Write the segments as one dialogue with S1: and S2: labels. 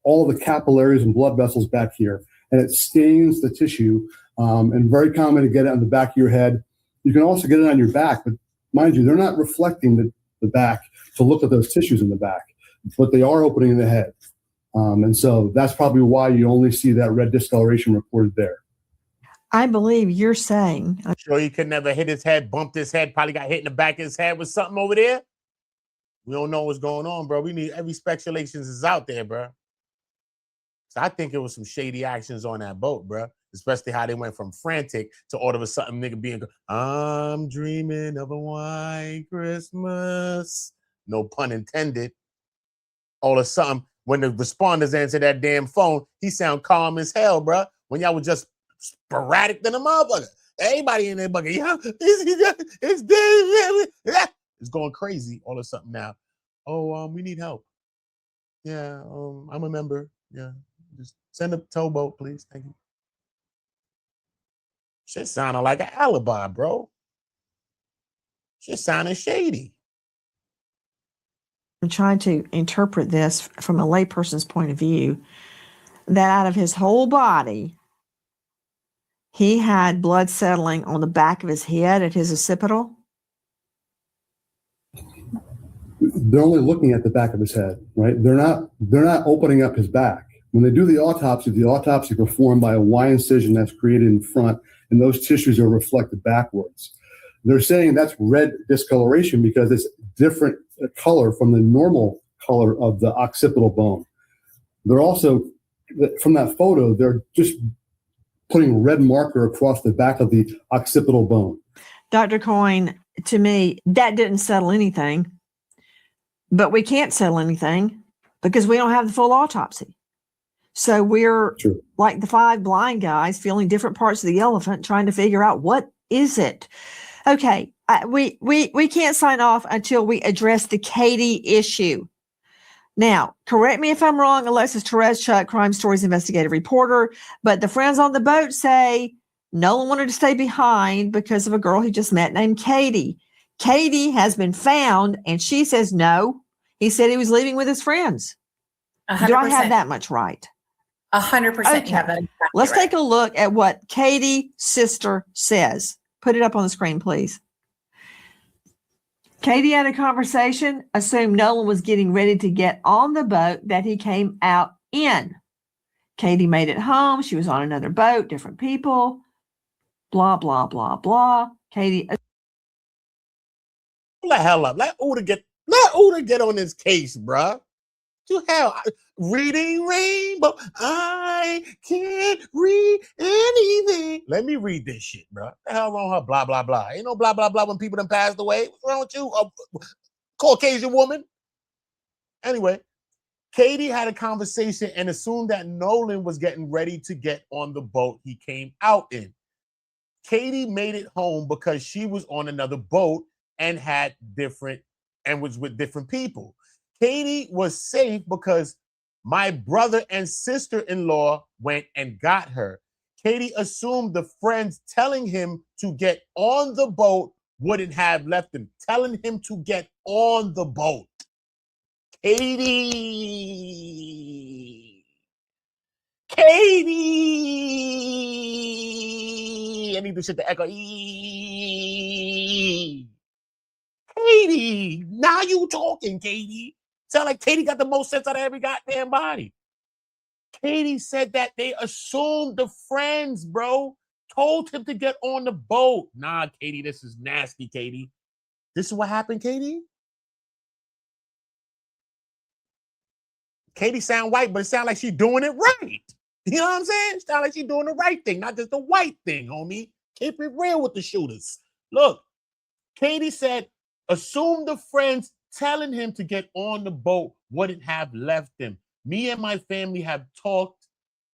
S1: all the capillaries and blood vessels back here, and it stains the tissue. And very common to get it on the back of your head. You can also get it on your back, but mind you, they're not reflecting the back to look at those tissues in the back, but they are opening the head. And so that's probably why you only see that red discoloration reported there.
S2: I believe you're saying.
S3: Sure, he could never hit his head, bumped his head, probably got hit in the back of his head with something over there. We don't know what's going on, bro. We need every speculations is out there, bro. So I think it was some shady actions on that boat, bro. Especially how they went from frantic to all of a sudden nigga being, I'm dreaming of a white Christmas. No pun intended. All of a sudden, when the responders answer that damn phone, he sound calm as hell, bro. When y'all was just sporadic than a motherfucker. Everybody in that bucket, yeah, it's going crazy all of a sudden now. Oh, we need help. Yeah, I'm a member. Yeah, just send a towboat, please. Thank you. Shit sounding like an alibi, bro. Shit sounding shady.
S2: I'm trying to interpret this from a layperson's point of view, that out of his whole body, he had blood settling on the back of his head at his occipital.
S1: They're only looking at the back of his head, right? They're not opening up his back. When they do the autopsy is performed by a Y incision that's created in front, and those tissues are reflected backwards. They're saying that's red discoloration because it's different color from the normal color of the occipital bone. They're also, from that photo, they're just putting red marker across the back of the occipital bone.
S2: Dr. Coyne, to me, that didn't settle anything. But we can't settle anything because we don't have the full autopsy. So we're like the five blind guys feeling different parts of the elephant, trying to figure out what is it. Okay, we can't sign off until we address the Katie issue. Now, correct me if I'm wrong, Alexis Tereszchuk, Crime Stories investigative reporter, but the friends on the boat say Nolan wanted to stay behind because of a girl he just met named Katie. Katie has been found, and she says no. He said he was leaving with his friends.
S4: 100%.
S2: Do I have that much right?
S4: 100%.
S2: Okay.
S4: You have that exactly
S2: Let's
S4: right.
S2: take a look at what Katie's sister says. Put it up on the screen, please. Katie had a conversation, assumed Nolan was getting ready to get on the boat that he came out in. Katie made it home. She was on another boat, different people, blah, blah, blah, blah. Katie.
S3: The hell up. Let Uda get on this case, bruh. To hell. Reading rainbow. I can't read anything. Let me read this shit, bruh. The hell wrong with her? Blah, blah, blah. Ain't no blah, blah, blah when people done passed away. What's wrong with you? Caucasian woman. Anyway, Katie had a conversation and assumed that Nolan was getting ready to get on the boat he came out in. Katie made it home because she was on another boat and was with different people. Katie was safe because my brother and sister-in-law went and got her. Katie assumed the friends telling him to get on the boat wouldn't have left him. Telling him to get on the boat. Katie! I need to shit the echo. Katie! Now you talking, Katie. Sound like Katie got the most sense out of every goddamn body. Katie said that they assumed the friends, bro, told him to get on the boat. Nah, Katie, this is nasty, Katie. This is what happened, Katie? Katie sound white, but it sound like she's doing it right. You know what I'm saying? It sound like she's doing the right thing, not just the white thing, homie. Keep it real with the shooters. Look, Katie said, assume the friends telling him to get on the boat wouldn't have left him. Me and my family have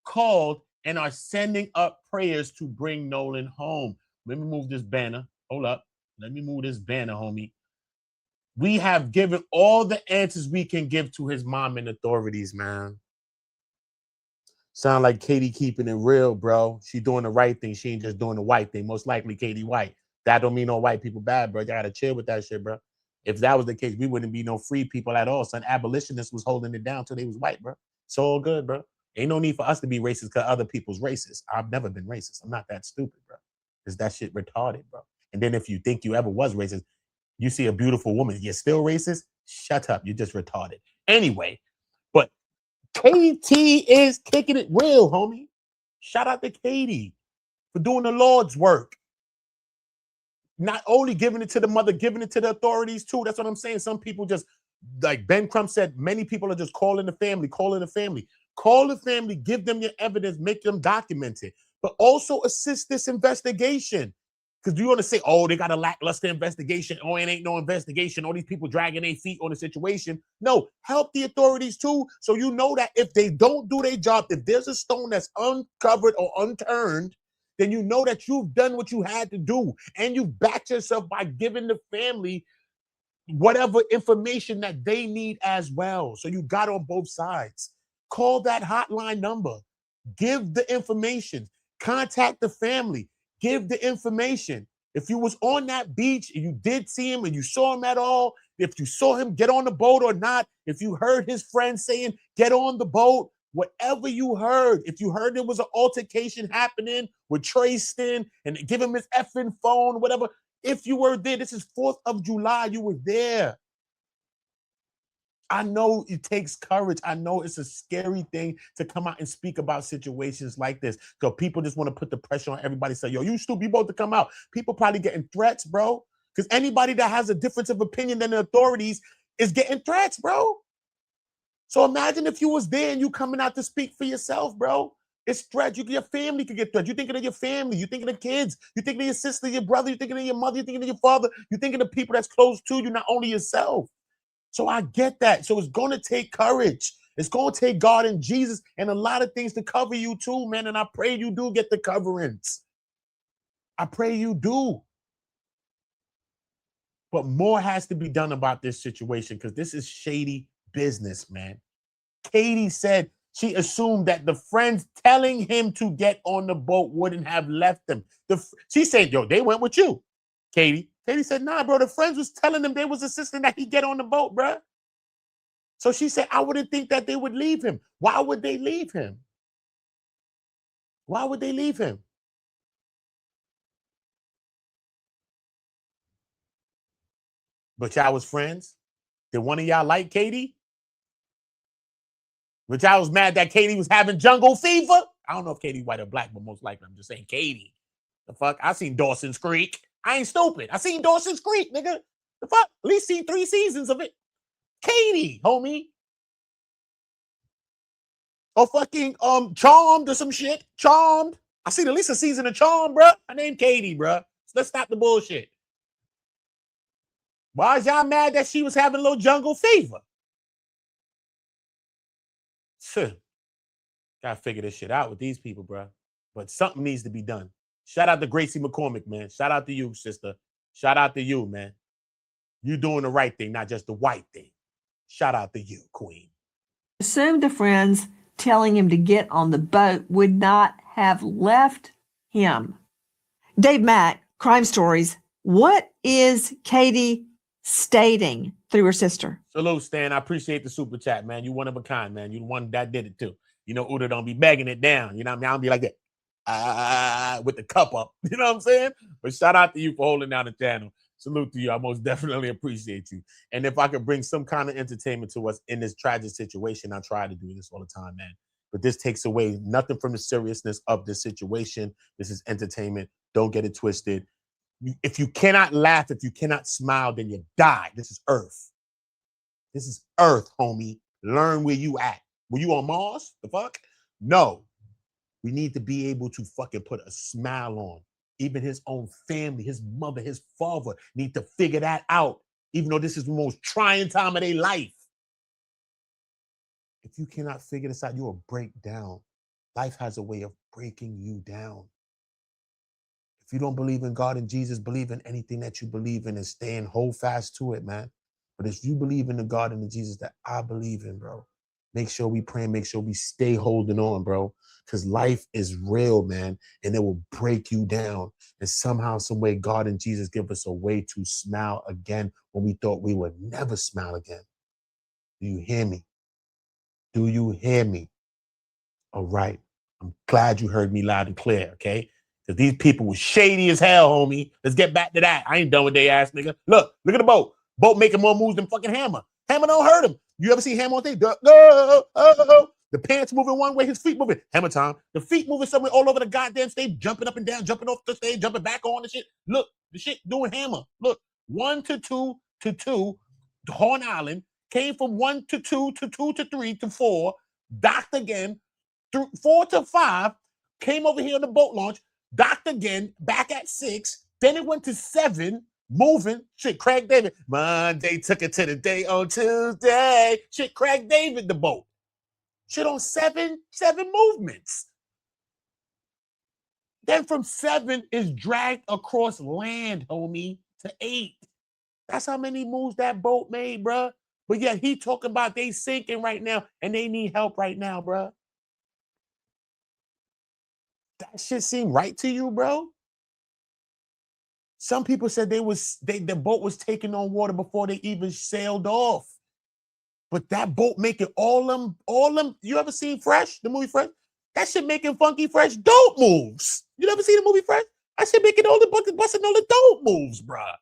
S3: called, and are sending up prayers to bring Nolan home. Let me move this banner. Hold up. Let me move this banner, homie. We have given all the answers we can give to his mom and authorities, man. Sound like Katie keeping it real, bro. She doing the right thing. She ain't just doing the white thing. Most likely Katie white. That don't mean no white people bad, bro. You gotta chill with that shit, bro. If that was the case, we wouldn't be no free people at all. Son, abolitionists was holding it down till they was white, bro. It's all good, bro. Ain't no need for us to be racist because other people's racist. I've never been racist. I'm not that stupid, bro. Because that shit retarded, bro. And then if you think you ever was racist, you see a beautiful woman, you're still racist? Shut up. You're just retarded. Anyway, but KT is kicking it real, homie. Shout out to Katie for doing the Lord's work. Not only giving it to the mother, giving it to the authorities too. That's what I'm saying. Some people just, like Ben Crump said, many people are just calling the family. Call the family, give them your evidence, make them document it, but also assist this investigation. Because you want to say, oh, they got a lackluster investigation. Oh, it ain't no investigation. All these people dragging their feet on the situation. No, help the authorities too. So you know that if they don't do their job, if there's a stone that's uncovered or unturned, then you know that you've done what you had to do. And you've backed yourself by giving the family whatever information that they need as well. So you got on both sides. Call that hotline number. Give the information. Contact the family. Give the information. If you was on that beach and you did see him and you saw him at all, if you saw him get on the boat or not, if you heard his friends saying, get on the boat, whatever you heard, if you heard there was an altercation happening with Tristan and give him his effing phone, whatever, if you were there, this is 4th of July, you were there. I know it takes courage. I know it's a scary thing to come out and speak about situations like this. Because people just want to put the pressure on everybody. Say, yo, you stupid, you both to come out. People probably getting threats, bro. Because anybody that has a difference of opinion than the authorities is getting threats, bro. So imagine if you was there and you coming out to speak for yourself, bro. It's threats. Your family could get threats. You're thinking of your family. You're thinking of kids. You're thinking of your sister, your brother. You're thinking of your mother. You're thinking of your father. You're thinking of people that's close to you, not only yourself. So I get that. So it's going to take courage. It's going to take God and Jesus and a lot of things to cover you too, man. And I pray you do get the coverings. I pray you do. But more has to be done about this situation because this is shady business, man. Katie said she assumed that the friends telling him to get on the boat wouldn't have left him. She said, yo, they went with you, Katie. Katie said, nah, bro, the friends was telling them they was insisting that he get on the boat, bro. So she said, I wouldn't think that they would leave him. Why would they leave him? Why would they leave him? But y'all was friends? Did one of y'all like Katie? But y'all was mad that Katie was having jungle fever? I don't know if Katie white or black, but most likely I'm just saying Katie. The fuck? I seen Dawson's Creek. I ain't stupid. I seen Dawson's Creek, nigga. The fuck? At least seen 3 seasons of it. Katie, homie. Or fucking Charmed or some shit. Charmed. I seen at least a season of Charmed, bro. Her name Katie, bro. So let's stop the bullshit. Why is y'all mad that she was having a little jungle fever? Gotta figure this shit out with these people, bro. But something needs to be done. Shout out to Gracie McCormick, man. Shout out to you, sister. Shout out to you, man. You doing the right thing, not just the white thing. Shout out to you, queen.
S2: Assumed the friends telling him to get on the boat would not have left him. Dave Mack, Crime Stories. What is Katie stating through her sister?
S3: Salute, Stan. I appreciate the super chat, man. You one of a kind, man. You the one that did it too. You know, Uda don't be begging it down. You know what I mean? I don't be like that with the cup up. You know what I'm saying? But shout out to you for holding down the channel. Salute to you. I most definitely appreciate you. And if I could bring some kind of entertainment to us in this tragic situation, I try to do this all the time, man. But this takes away nothing from the seriousness of the situation. This is entertainment. Don't get it twisted. If you cannot laugh, if you cannot smile, then you die. This is Earth. This is Earth, homie. Learn where you at. Were you on Mars? The fuck? No. We need to be able to fucking put a smile on. Even his own family, his mother, his father need to figure that out. Even though this is the most trying time of their life. If you cannot figure this out, you will break down. Life has a way of breaking you down. If you don't believe in God and Jesus, believe in anything that you believe in and hold fast to it, man. But if you believe in the God and the Jesus that I believe in, bro, make sure we pray and make sure we stay holding on, bro. Because life is real, man, and it will break you down. And somehow, some way, God and Jesus give us a way to smile again when we thought we would never smile again. Do you hear me? Do you hear me? All right. I'm glad you heard me loud and clear, okay? Because these people were shady as hell, homie. Let's get back to that. I ain't done with they ass, nigga. Look at the boat. Boat making more moves than fucking Hammer. Hammer don't hurt him. You ever see Hammer on thing? The pants moving one way, his feet moving. Hammer time. The feet moving somewhere all over the goddamn stage, jumping up and down, jumping off the stage, jumping back on the shit. Look, the shit doing Hammer. Look, 1 to 2 to 2. Horn Island came from 1 to 2 to 2 to 3 to 4. Docked again. 4 to 5. Came over here on the boat launch. Docked again. Back at 6. Then it went to 7. Moving. Shit, Craig David. Monday took it to the day on Tuesday. Shit, Craig David the boat. Shit on 7 movements. Then from 7 is dragged across land, homie, to 8. That's how many moves that boat made, bruh. But yeah, he talking about they sinking right now and they need help right now, bruh. That shit seem right to you, bro? Some people said the boat was taking on water before they even sailed off. But that boat making all them, you ever seen Fresh, the movie Fresh? That shit making funky, fresh, dope moves. You never seen the movie Fresh? That shit making all the buckets, busting all the dope moves, bruh.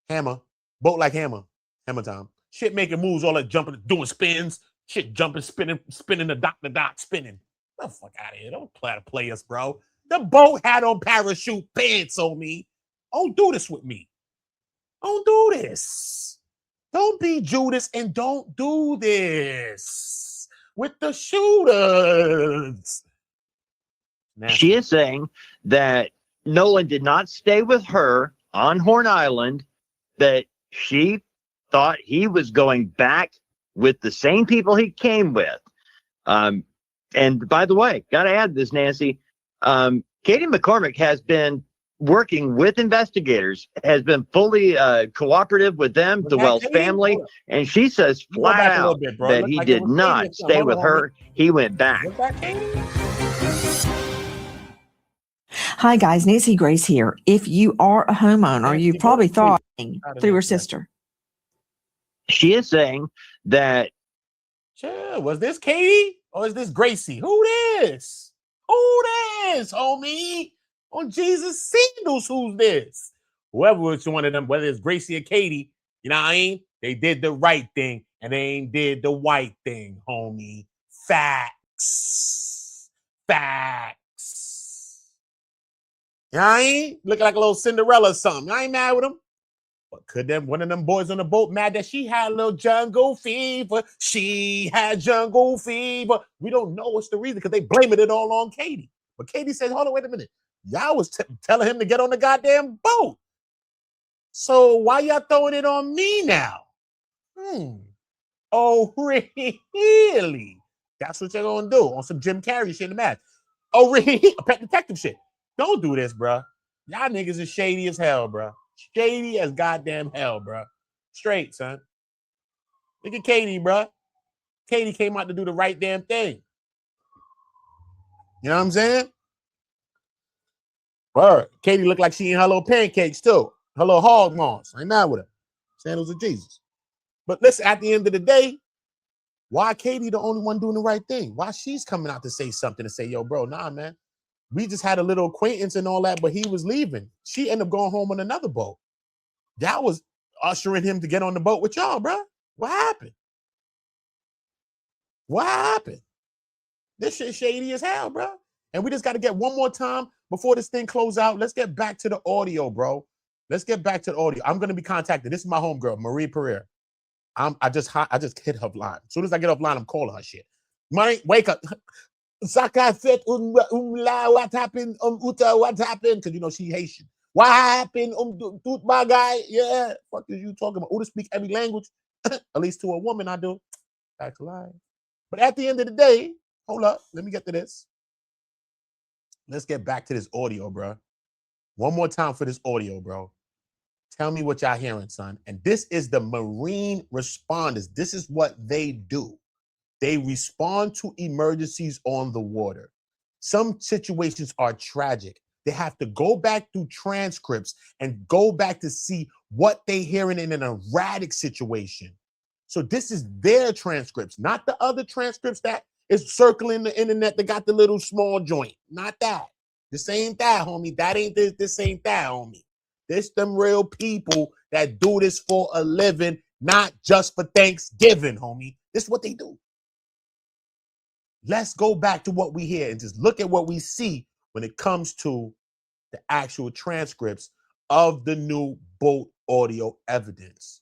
S3: Hammer, boat like Hammer time. Shit making moves, all that jumping, doing spins. Shit jumping, spinning the dot, spinning. Get the fuck out of here. Don't play us, bro. The boat had on parachute pants on me. Don't do this with me. Don't do this. Don't be Judas and don't do this with the shooters. Nasty.
S5: She is saying that Nolan did not stay with her on Horn Island, that she thought he was going back with the same people he came with. And by the way, got to add this, Nancy, Katie McCormick has been working with investigators, has been fully cooperative with them, the Wells family, and she says flat out that he did not stay with her. He went back.
S2: Hi, guys. Nancy Grace here. If you are a homeowner, you probably thought through her sister.
S5: She is saying that.
S3: Sure. Was this Katie or is this Gracie? Who this? Who this, homie? On Jesus sandals, who's this? Whoever it's one of them, whether it's Gracie or Katie, you know what I mean? They did the right thing and they ain't did the white thing, homie. Facts. You know what I mean? Looking like a little Cinderella or something. I ain't mad with them. But could them one of them boys on the boat mad that she had a little jungle fever? She had jungle fever. We don't know what's the reason because they blaming it all on Katie. But Katie said, hold on, wait a minute. Y'all was telling him to get on the goddamn boat. So why y'all throwing it on me now? Oh, really? That's what you're going to do on some Jim Carrey shit in the match. Oh, really? Pet detective shit. Don't do this, bro. Y'all niggas is shady as hell, bro. Shady as goddamn hell, bro. Straight, son. Look at Katie, bro. Katie came out to do the right damn thing. You know what I'm saying? Word. Katie looked like she eating her little pancakes, too. Her little hog moss. Ain't mad with her. Sandals of Jesus. But listen, at the end of the day, why Katie the only one doing the right thing? Why she's coming out to say something, to say, yo, bro, nah, man. We just had a little acquaintance and all that, but he was leaving. She ended up going home on another boat. Y'all was ushering him to get on the boat with y'all, bro. What happened? What happened? This shit shady as hell, bro. And we just got to get one more time before this thing close out. Let's get back to the audio, bro. Let's get back to the audio. I'm going to be contacted. This is my homegirl, Marie Pereira. I just hit her line. As soon as I get offline, I'm calling her shit. Money, wake up. Saka said, what happened? Uta, what happened? Because, you know, she Haitian. What happened? My guy. Yeah. What are you talking about? Uta speak every language. At least to a woman, I do. That's a lie. But at the end of the day, hold up. Let me get to this. Let's get back to this audio, bro. One more time for this audio, bro. Tell me what y'all hearing, son. And this is the Marine responders. This is what they do. They respond to emergencies on the water. Some situations are tragic. They have to go back through transcripts and go back to see what they're hearing in an erratic situation. So this is their transcripts, not the other transcripts that is circling the internet that got the little small joint. Not that. This ain't that, homie. That ain't this. This ain't that, homie. This them real people that do this for a living, not just for Thanksgiving, homie. This is what they do. Let's go back to what we hear and just look at what we see when it comes to the actual transcripts of the new boat audio evidence.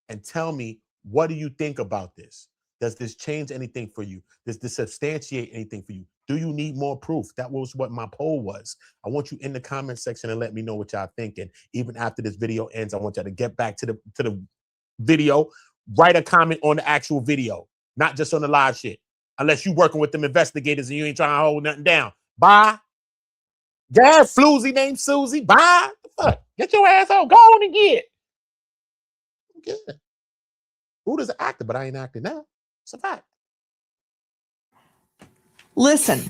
S3: And tell me, what do you think about this? Does this change anything for you? Does this substantiate anything for you? Do you need more proof? That was what my poll was. I want you in the comment section and let me know what y'all thinking. Even after this video ends, I want y'all to get back to the video, write a comment on the actual video, not just on the live shit. Unless you working with them investigators and you ain't trying to hold nothing down. Bye. Yeah, floozy named Susie. Bye. The fuck? Get your ass out. Go on and get. Yeah. Buddha's an actor, but I ain't acting now. It's a fact.
S2: Listen.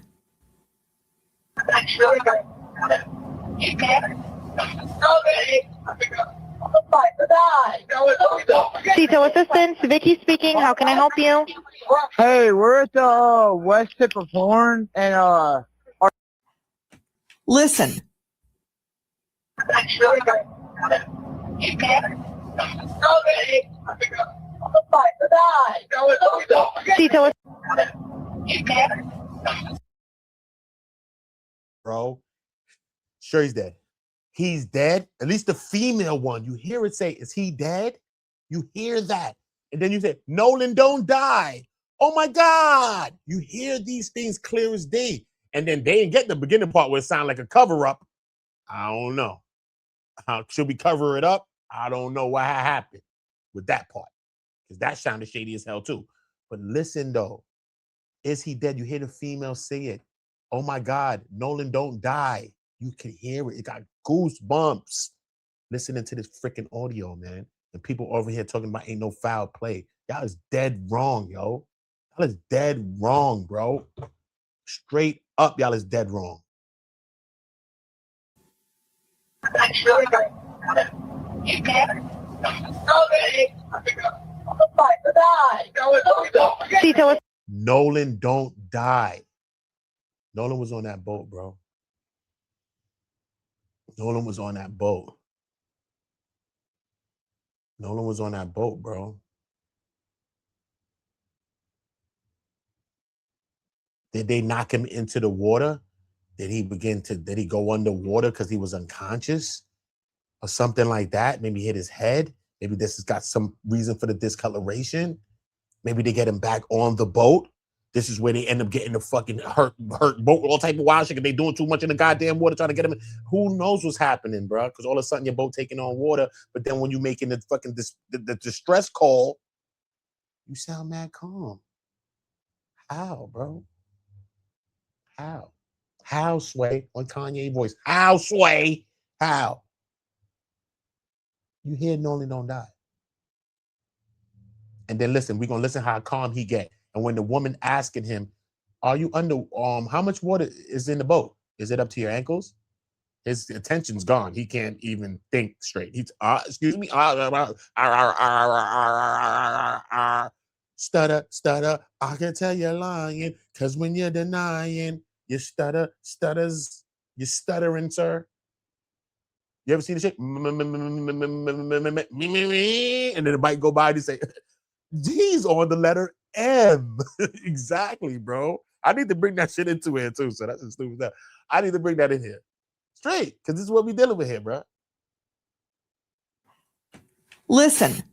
S6: Detail assistance, Vicky speaking. How can I help you?
S7: Hey, we're at the west tip of Horn, and
S2: Listen.
S6: Detail.
S3: Bro, sure he's dead. He's dead. At least the female one. You hear it say, "Is he dead?" You hear that, and then you say, "Nolan, don't die." Oh my God! You hear these things clear as day, and then they didn't get the beginning part where it sounded like a cover up. I don't know. Should we cover it up? I don't know what happened with that part, because that sounded shady as hell too. But listen though, is he dead? You hear the female say it. Oh my God, Nolan, don't die. You can hear it. It got goosebumps listening to this freaking audio, man. And people over here talking about ain't no foul play. Y'all is dead wrong, yo. Y'all is dead wrong, bro. Straight up, y'all is dead wrong.
S6: Detail.
S3: Nolan, don't die. Nolan was on that boat, bro. Nolan was on that boat. Nolan was on that boat, bro. Did they knock him into the water? Did he go underwater because he was unconscious or something like that? Maybe hit his head. Maybe this has got some reason for the discoloration. Maybe they get him back on the boat. This is where they end up getting the fucking hurt boat, all type of wild shit. They doing too much in the goddamn water trying to get him in. Who knows what's happening, bro? Because all of a sudden your boat taking on water, but then when you making the fucking the distress call, you sound mad calm. How, bro? How? How, Sway? On Kanye voice. How, Sway? How? You hear Nolan don't die. And then listen, we're gonna listen how calm he get. And when the woman asking him, are you under how much water is in the boat? Is it up to your ankles? His attention's gone. He can't even think straight. He's excuse me. Stutter, stutter. I can tell you're lying, because when you're denying, you stutters, you stuttering, sir. You ever seen the shit? And then the bike go by and say, G's on the letter M. Exactly, bro. I need to bring that shit into here too. So that's just stupid stuff. I need to bring that in here. Straight, because this is what we dealing with here, bro.
S2: Listen.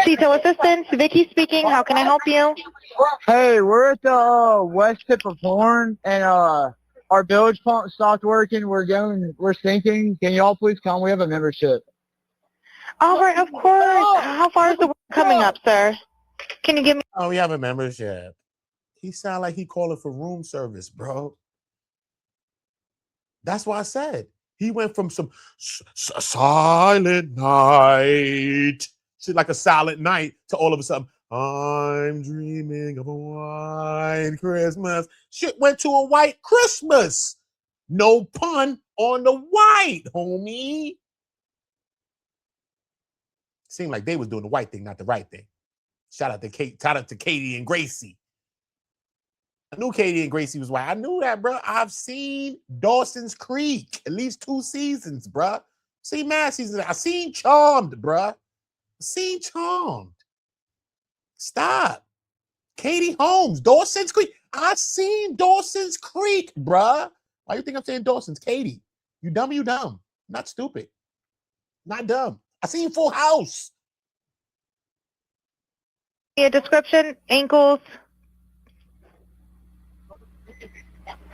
S6: Detail assistance, Vicky speaking. How can I help you?
S7: hey, we're at the west tip of Horn, and our bilge pump stopped working. We're sinking. Can y'all please come? We have a membership.
S6: All right, of course. How far is the work coming up, sir? Can you give me?
S3: Oh, we have a membership. He sound like he calling for room service, bro. That's why I said he went from some silent night, shit like a silent night, to all of a sudden, I'm dreaming of a white Christmas. Shit went to a white Christmas. No pun on the white, homie. Seemed like they was doing the white thing, not the right thing. Shout out to Katie and Gracie. I knew Katie and Gracie was white. I knew that, bro. I've seen Dawson's Creek at least 2 seasons, bro. See mad seasons. I seen Charmed, bro. Seen Charmed. Stop. Katie Holmes, Dawson's Creek. I seen Dawson's Creek, bruh. Why you think I'm saying Dawson's? Katie, you dumb, you dumb. Not stupid. Not dumb. I seen Full House.
S6: Yeah, description, ankles.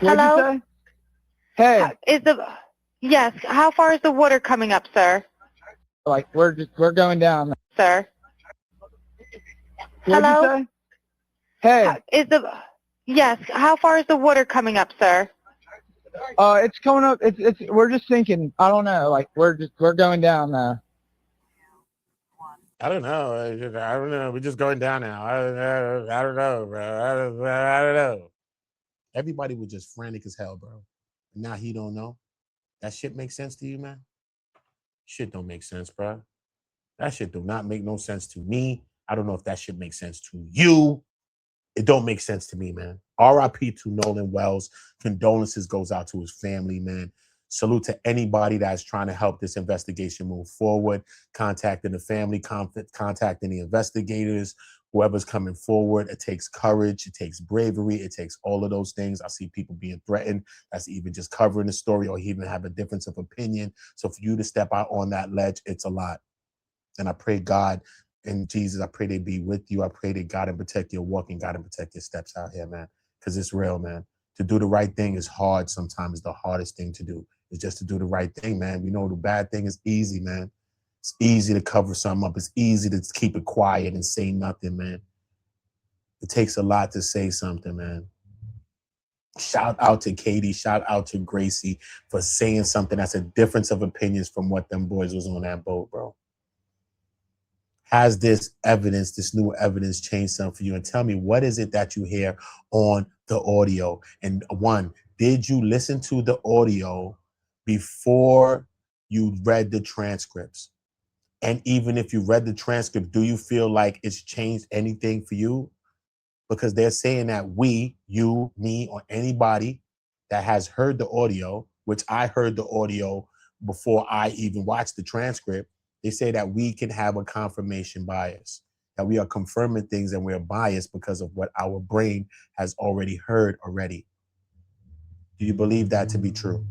S7: What'd
S6: Hello?
S7: you say? Hey,
S6: Yes, how far is the water coming up, sir?
S7: like we're going down.
S6: Sir?
S7: What'd
S6: Hello?
S7: you say? Hey,
S6: Yes, how far is the water coming up, sir?
S7: it's coming up. It's we're just sinking. I don't know. Like we're going down now.
S3: I don't know. I don't know. We're just going down now. I don't know, bro. I don't know. Everybody was just frantic as hell, bro. Now he don't know. That shit makes sense to you, man? Shit don't make sense, bro. That shit do not make no sense to me. I don't know if that shit makes sense to you. It don't make sense to me, man. R.I.P. to Nolan Wells. Condolences goes out to his family, man. Salute to anybody that's trying to help this investigation move forward, contacting the family, contacting the investigators, whoever's coming forward. It takes courage. It takes bravery. It takes all of those things. I see people being threatened. That's even just covering the story or even have a difference of opinion. So for you to step out on that ledge, it's a lot. And I pray God and Jesus, I pray they be with you. I pray that God and protect your walk and God and protect your steps out here, man. Because it's real, man. To do the right thing is hard sometimes. The hardest thing to do is just to do the right thing, man. We know the bad thing is easy, man. It's easy to cover something up. It's easy to keep it quiet and say nothing, man. It takes a lot to say something, man. Shout out to Katie. Shout out to Gracie for saying something that's a difference of opinions from what them boys was on that boat, bro. Has this evidence, this new evidence, changed something for you? And tell me, what is it that you hear on the audio? And one, did you listen to the audio before you read the transcripts? And even if you read the transcript, do you feel like it's changed anything for you? Because they're saying that we, you, me, or anybody that has heard the audio, which I heard the audio before I even watched the transcript, they say that we can have a confirmation bias, that we are confirming things and we're biased because of what our brain has already heard already. Do you believe that to be true?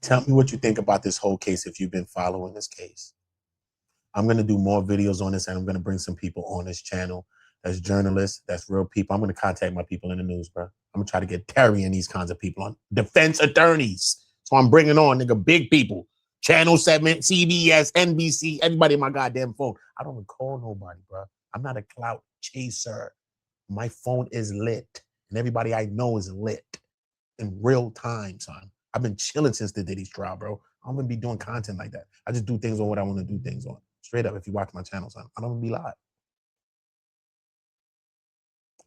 S3: Tell me what you think about this whole case if you've been following this case. I'm going to do more videos on this, and I'm going to bring some people on this channel that's journalists, that's real people. I'm going to contact my people in the news, bro. I'm going to try to get Terry and these kinds of people on. Defense attorneys. So I'm bringing on, nigga, big people. Channel 7, CBS, NBC, everybody in my goddamn phone. I don't call nobody, bro. I'm not a clout chaser. My phone is lit, and everybody I know is lit in real time, son. I've been chilling since the Diddy's trial, bro. I'm going to be doing content like that. I just do things on what I want to do things on. Straight up, if you watch my channel, son. I don't be live.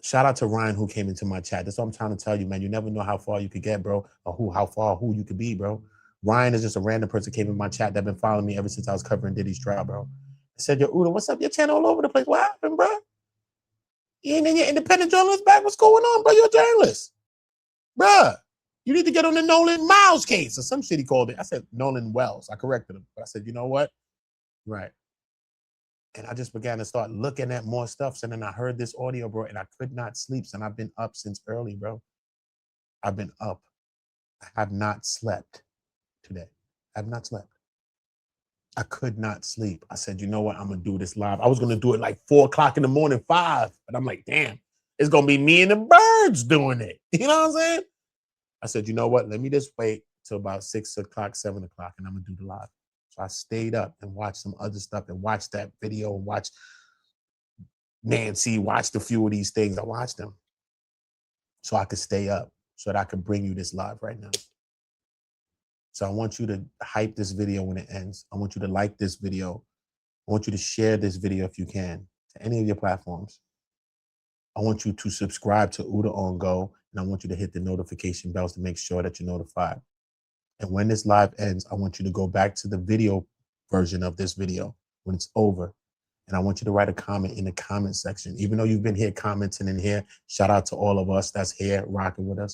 S3: Shout out to Ryan who came into my chat. That's what I'm trying to tell you, man. You never know how far you could get, bro, or who you could be, bro. Ryan is just a random person came in my chat that been following me ever since I was covering Diddy's trial, bro. I said, yo, Uda, what's up? Your channel all over the place. What happened, bro? You ain't in your independent journalist back? What's going on, bro? You're a journalist. Bruh, you need to get on the Nolan Miles case or some shit he called it. I said Nolan Wells. I corrected him. But I said, you know what? Right. And I just began to start looking at more stuff. So then I heard this audio, bro, and I could not sleep. And I've been up since early, bro. I've been up. I have not slept today. I have not slept. I could not sleep. I said, you know what? I'm going to do this live. I was going to do it like 4 o'clock in the morning, 5. But I'm like, damn, it's going to be me and the birds doing it. You know what I'm saying? I said, you know what? Let me just wait till about 6 o'clock, 7 o'clock, and I'm going to do the live. So I stayed up and watched some other stuff and watched that video and watched Nancy, watched a few of these things. I watched them so I could stay up, so that I could bring you this live right now. So I want you to hype this video when it ends. I want you to like this video. I want you to share this video if you can to any of your platforms. I want you to subscribe to Uda On Go, and I want you to hit the notification bells to make sure that you're notified. And when this live ends, I want you to go back to the video version of this video when it's over. And I want you to write a comment in the comment section. Even though you've been here commenting in here, shout out to all of us that's here rocking with us.